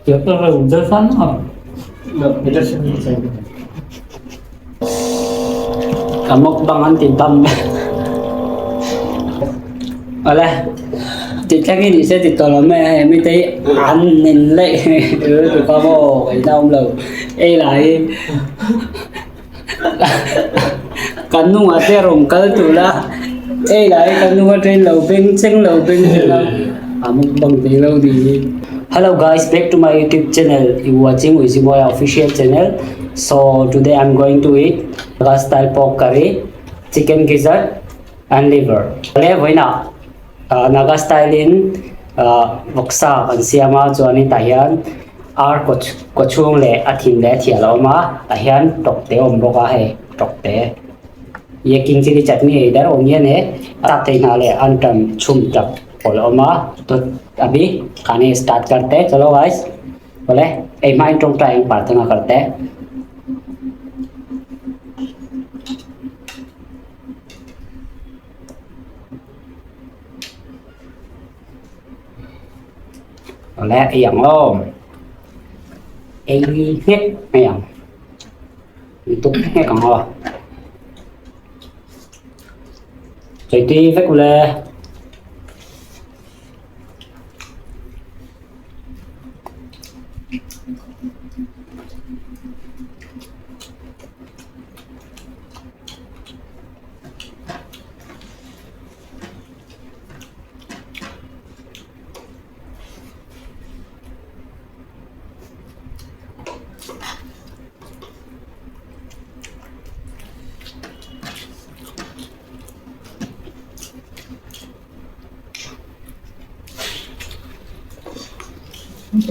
Tiap udah sana. इधर से नहीं चाहिए Mukbangan titam. Oleh, chắc cái gì sẽ thì tao làm mẹ mới thấy anh nên lấy tụi con bò cái đâu lâu, ấy lại cần nung ở đây rồng cái tụi la, ấy lại cần nung ở trên lầu bên sinh lầu bên là mukbang tí lâu thì. Hello guys, back to my YouTube channel. You watching Uziboy official channel. So today I'm going to eat Naga style pork curry, chicken gizzard, and liver. Le với nào Naga style in voksa kan siama chuanin tahian ar kochung le athin le thialo ma tahian tokte om boka he tokte ye king chili chutney idhar onion hai tate na le antam chum tak polo ma तो अभी खाने start करते हैं चलो guys बोले amine Tong time प्रार्थना करते हैं बोले yang om ai hết yang itu hết còn ho chạy đi với cô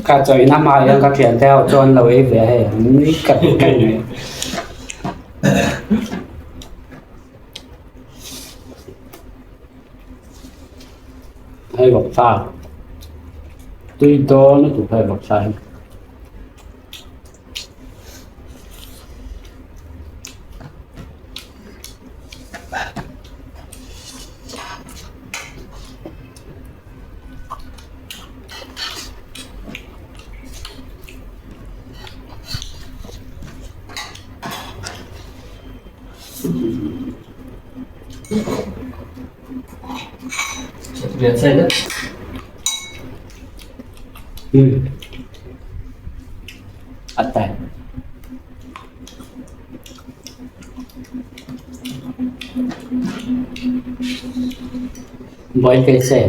cả trời năm mai em các chuyện theo cho anh lâu ấy về hay mới cật cành này hay bọc xa tuy to nó cũng phải bọc xa biasa ya आता है boil कैसे है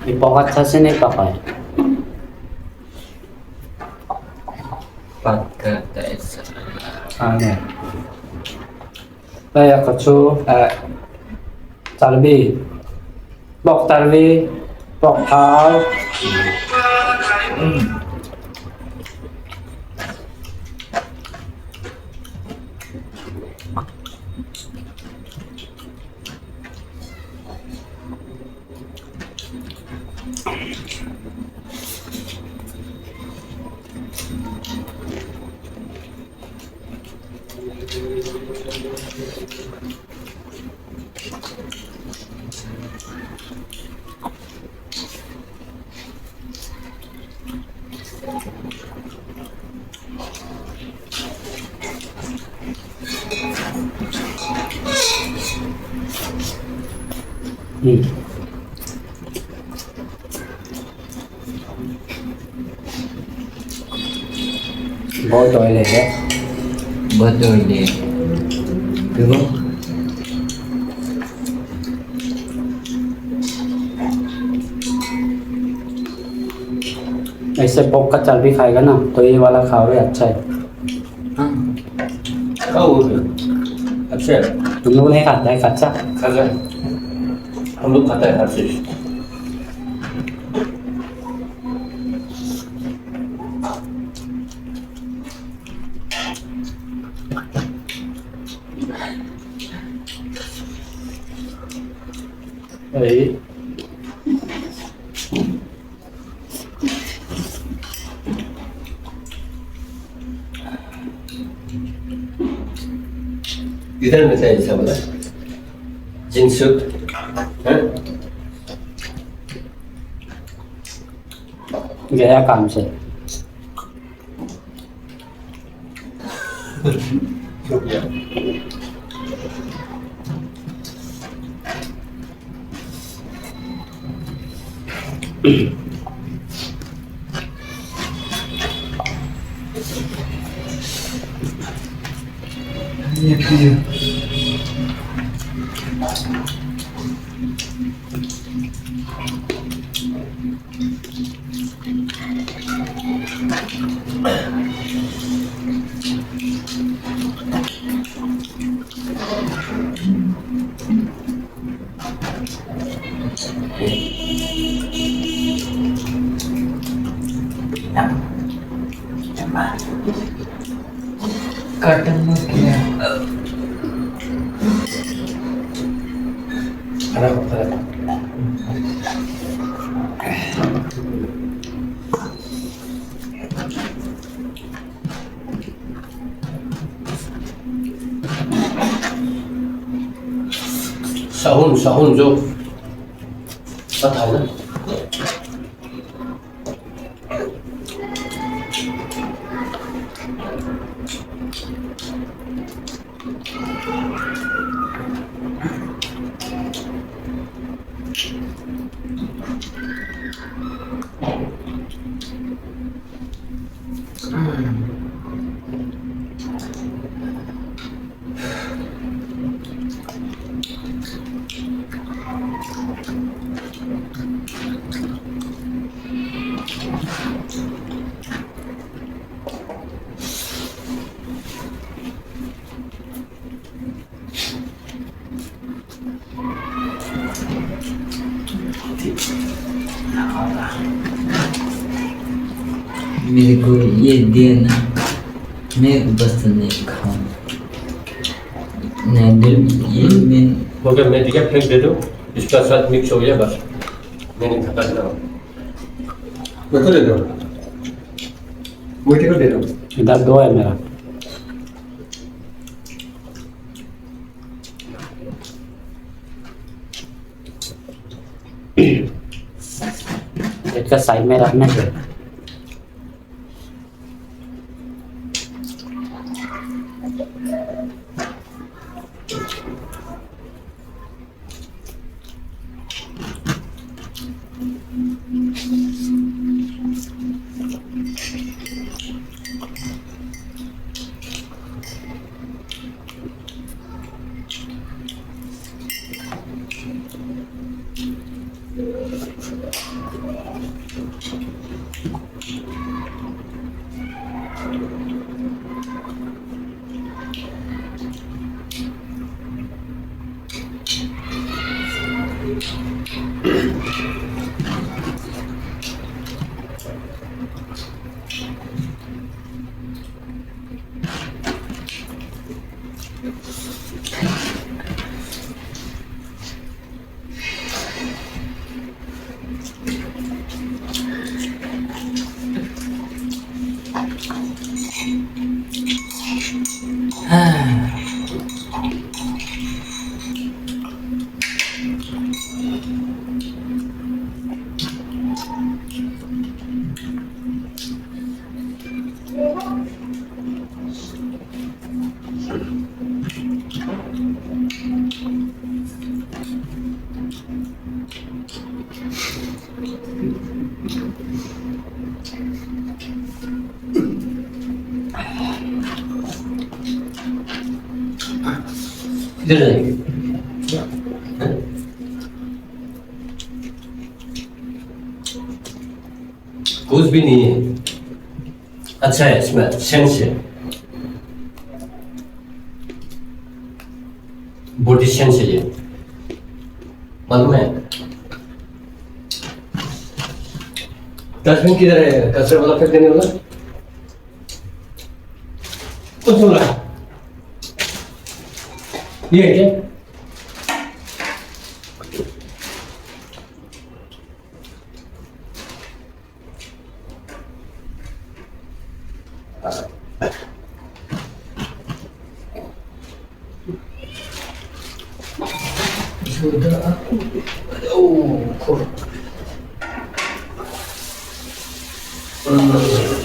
ये बहुत अच्छा से नहीं पका है pakai tes aneh kayak kecu talbi bok hal बहुत ऑयल है बहुत ऑयली देखो ऐसे पोक का चल भी खाएगा ना तो ये वाला खाओगे अच्छा है। हाँ खाओ अच्छा है। तुम लोग नहीं खाता है कच्चा? खाता है, हम लोग खाता है हर चीज। वही इधर में था ऐसा बोला जिनसुक है। गया काम से। शुक्रिया। ये पियो। काटन में किया खराब होता है। साहुन जो पता है ना। मेरे को ये दिया ना, मैं बस नहीं खाऊं। नहीं दिल ये मैं हो गया, मैं दिया फेंक दे दो, इसका साथ मिक्स हो गया बस। मैंने खाता ना मैं तो दे दो, मोटे को दे दो। इधर दो है मेरा। एक का साइड में रखना चाहिए। इधर जाएंगे। कुछ भी नहीं है, अच्छा है इसमें सेंस है, बॉडी सेंस है ये, मालूम है। डस्टबिन किधर है, कचरे वाला फेंक देने वाला कुछ हो रहा है, ये है क्या?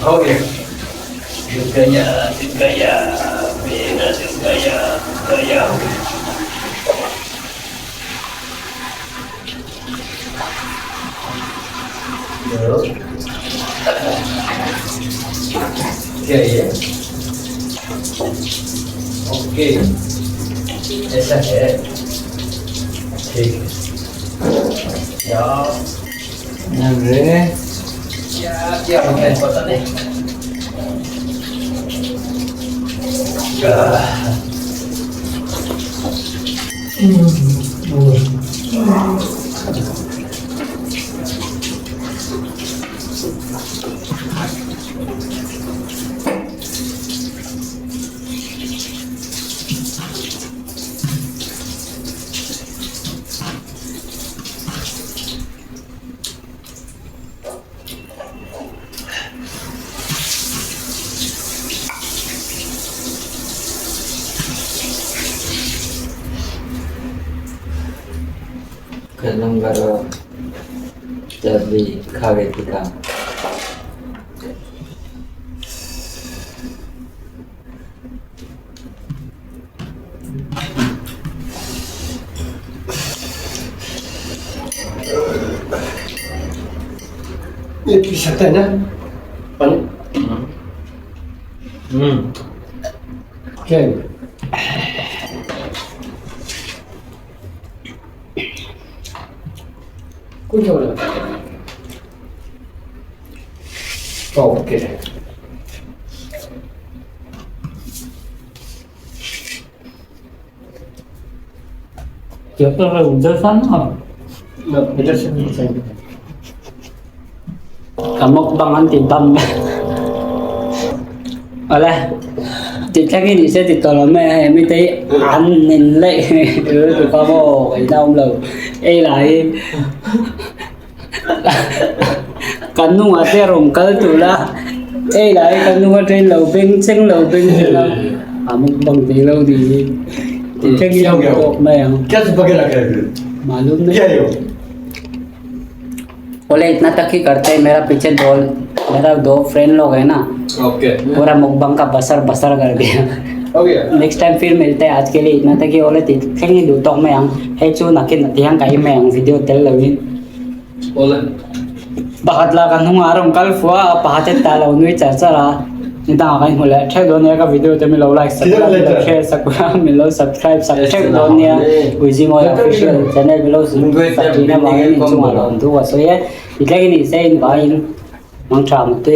हो गया, दिख गया, मेरा दिख गया हो गया। क्या ये? ओके, ऐसा है, ठीक है। अरे क्या होता है पता नहीं। खत्म करो, जब भी खा गई थी काम। ये पी सकता है ना पानी? क्या है? कुछ हो रहा है? Okay, Siapa yang udah sana? इधर से side Kamu bangan titam. Oleh, kita ini saya ditolong em mới thấy ăn nên lấy tụi con bò cái đông lầu ấy lại cắn nung ở đây rồng cỡ tụi la ấy lại cắn nung ở trên lầu bên trên lầu một bằng tí lâu thì chắc gì đâu có mẹ không क्या से पकड़ रखा है फिर? मालूम क्या नहीं है वो? बोले इतना तक ही करते हैं मेरा पीछे मेरा दो फ्रेंड लोग है ना ओके, पूरा मुकबंग का बसर बसर कर दिया हो गया। नेक्स्ट टाइम फिर मिलते हैं आज के लिए इतना तक ही बोले kayaknya dutong mo yang hey chu nakin natihang kayo mo yang video tel lawin बोला bakit la kan hung arong kalfua pahatet talaw nui charchara nita ka kayo mula check doon niya ka video te milo like subscribe share milo subscribe check doon niya uji mo yung official channel milo subscribe na bangin yung sumalong duwa so yeah itlagin isa yung bangin mang trauma to